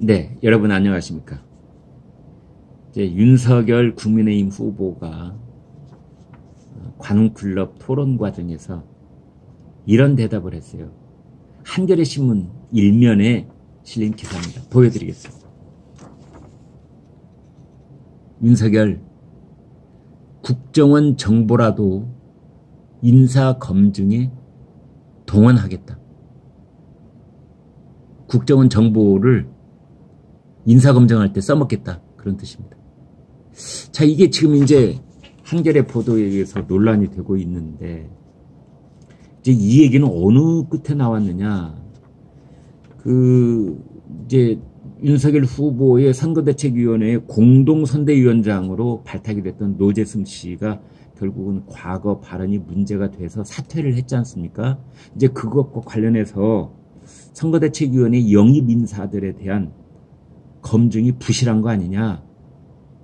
네, 여러분 안녕하십니까? 이제 윤석열 국민의힘 후보가 관훈클럽 토론 과정에서 이런 대답을 했어요. 한겨레 신문 일면에 실린 기사입니다. 보여드리겠습니다. 윤석열, 국정원 정보라도 인사검증에 동원하겠다. 국정원 정보를 인사검증할 때 써먹겠다. 그런 뜻입니다. 자, 이게 지금 이제 한겨레 보도에 의해서 논란이 되고 있는데, 이제 이 얘기는 어느 끝에 나왔느냐. 이제 윤석열 후보의 선거대책위원회의 공동선대위원장으로 발탁이 됐던 노재승 씨가 결국은 과거 발언이 문제가 돼서 사퇴를 했지 않습니까? 이제 그것과 관련해서 선거대책위원회 영입 인사들에 대한 검증이 부실한 거 아니냐.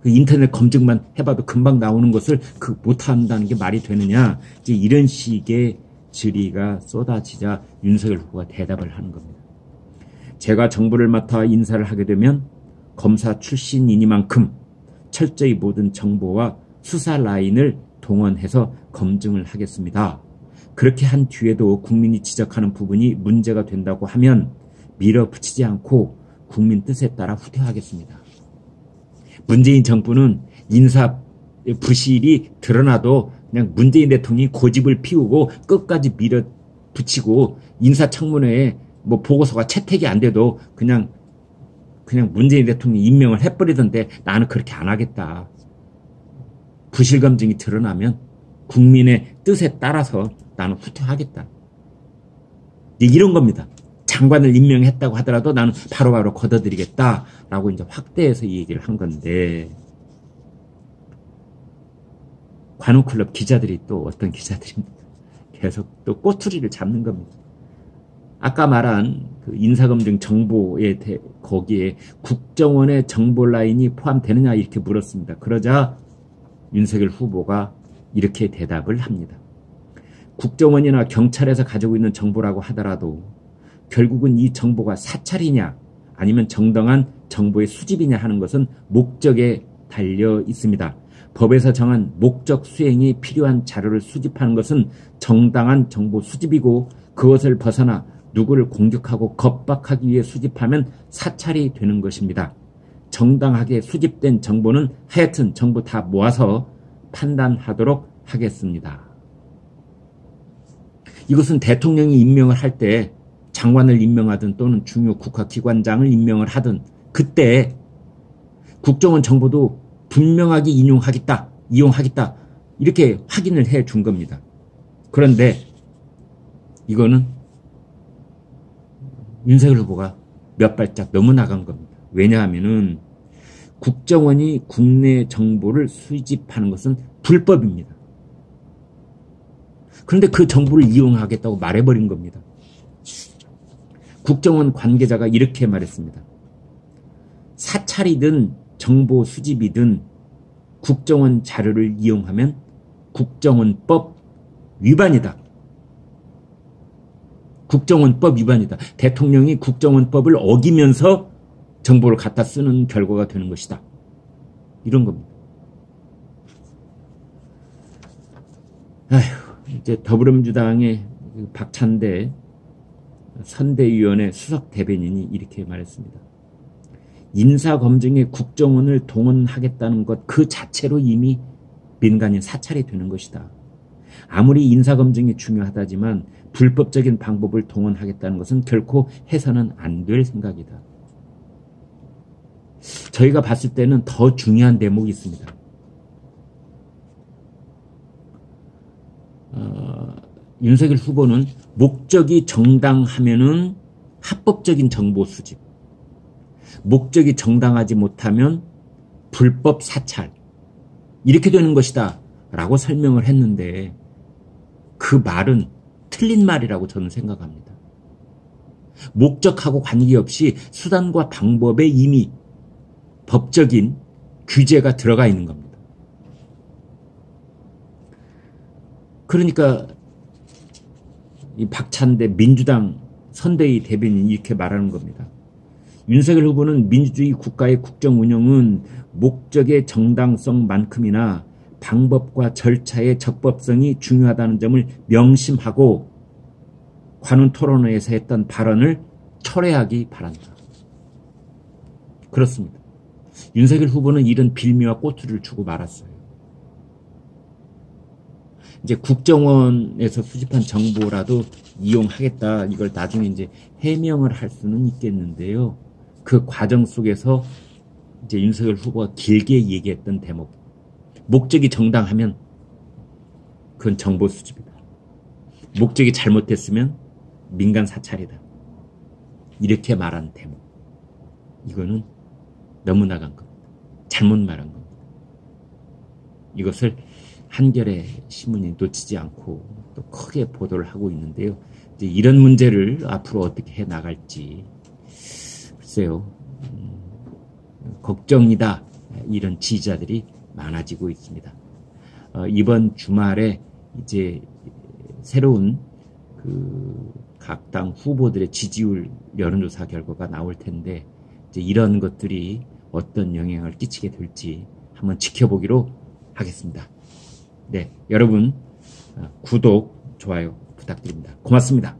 그 인터넷 검증만 해봐도 금방 나오는 것을 못한다는 게 말이 되느냐. 이제 이런 식의 질의가 쏟아지자 윤석열 후보가 대답을 하는 겁니다. 제가 정부를 맡아 인사를 하게 되면 검사 출신이니만큼 철저히 모든 정보와 수사 라인을 동원해서 검증을 하겠습니다. 그렇게 한 뒤에도 국민이 지적하는 부분이 문제가 된다고 하면 밀어붙이지 않고 국민 뜻에 따라 후퇴하겠습니다. 문재인 정부는 인사 부실이 드러나도 그냥 문재인 대통령이 고집을 피우고 끝까지 밀어붙이고 인사청문회에 뭐 보고서가 채택이 안 돼도 그냥 문재인 대통령이 임명을 해버리던데 나는 그렇게 안 하겠다. 부실 검증이 드러나면 국민의 뜻에 따라서 나는 후퇴하겠다. 이런 겁니다. 장관을 임명했다고 하더라도 나는 바로바로 걷어들이겠다라고 이제 확대해서 이 얘기를 한 건데, 관훈클럽 기자들이 또 어떤 기자들입니까? 계속 또 꼬투리를 잡는 겁니다. 아까 말한 그 인사검증 정보에 거기에 국정원의 정보 라인이 포함되느냐 이렇게 물었습니다. 그러자 윤석열 후보가 이렇게 대답을 합니다. 국정원이나 경찰에서 가지고 있는 정보라고 하더라도 결국은 이 정보가 사찰이냐 아니면 정당한 정보의 수집이냐 하는 것은 목적에 달려 있습니다. 법에서 정한 목적 수행이 필요한 자료를 수집하는 것은 정당한 정보 수집이고, 그것을 벗어나 누구를 공격하고 겁박하기 위해 수집하면 사찰이 되는 것입니다. 정당하게 수집된 정보는 하여튼 전부 다 모아서 판단하도록 하겠습니다. 이것은 대통령이 임명을 할 때 장관을 임명하든 또는 중요 국가기관장을 임명을 하든 그때 국정원 정보도 분명하게 이용하겠다 이렇게 확인을 해 준 겁니다. 그런데 이거는 윤석열 후보가 몇 발짝 너무 나간 겁니다. 왜냐하면은 국정원이 국내 정보를 수집하는 것은 불법입니다. 그런데 그 정보를 이용하겠다고 말해버린 겁니다. 국정원 관계자가 이렇게 말했습니다. 사찰이든 정보 수집이든 국정원 자료를 이용하면 국정원법 위반이다. 국정원법 위반이다. 대통령이 국정원법을 어기면서 정보를 갖다 쓰는 결과가 되는 것이다. 이런 겁니다. 이제 더불어민주당의 박찬대 선대위원회 수석 대변인이 이렇게 말했습니다. 인사검증에 국정원을 동원하겠다는 것 그 자체로 이미 민간인 사찰이 되는 것이다. 아무리 인사검증이 중요하다지만 불법적인 방법을 동원하겠다는 것은 결코 해서는 안 될 생각이다. 저희가 봤을 때는 더 중요한 대목이 있습니다. 윤석열 후보는 목적이 정당하면은 합법적인 정보 수집, 목적이 정당하지 못하면 불법 사찰, 이렇게 되는 것이다 라고 설명을 했는데, 그 말은 틀린 말이라고 저는 생각합니다. 목적하고 관계없이 수단과 방법에 이미 법적인 규제가 들어가 있는 겁니다. 그러니까 이 박찬대 민주당 선대위 대변인이 이렇게 말하는 겁니다. 윤석열 후보는 민주주의 국가의 국정 운영은 목적의 정당성만큼이나 방법과 절차의 적법성이 중요하다는 점을 명심하고 관훈 토론회에서 했던 발언을 철회하기 바란다. 그렇습니다. 윤석열 후보는 이런 빌미와 꼬투리를 주고 말았어요. 이제 국정원에서 수집한 정보라도 이용하겠다. 이걸 나중에 이제 해명을 할 수는 있겠는데요. 그 과정 속에서 이제 윤석열 후보가 길게 얘기했던 대목. 목적이 정당하면 그건 정보 수집이다. 목적이 잘못됐으면 민간 사찰이다. 이렇게 말한 대목. 이거는 너무 나간 겁니다. 잘못 말한 겁니다. 이것을 한겨레 신문이 놓치지 않고 또 크게 보도를 하고 있는데요. 이제 이런 문제를 앞으로 어떻게 해 나갈지 글쎄요. 걱정이다. 이런 지지자들이 많아지고 있습니다. 이번 주말에 이제 새로운 각 당 후보들의 지지율 여론조사 결과가 나올 텐데 이제 이런 것들이 어떤 영향을 끼치게 될지 한번 지켜보기로 하겠습니다. 네, 여러분 구독, 좋아요 부탁드립니다. 고맙습니다.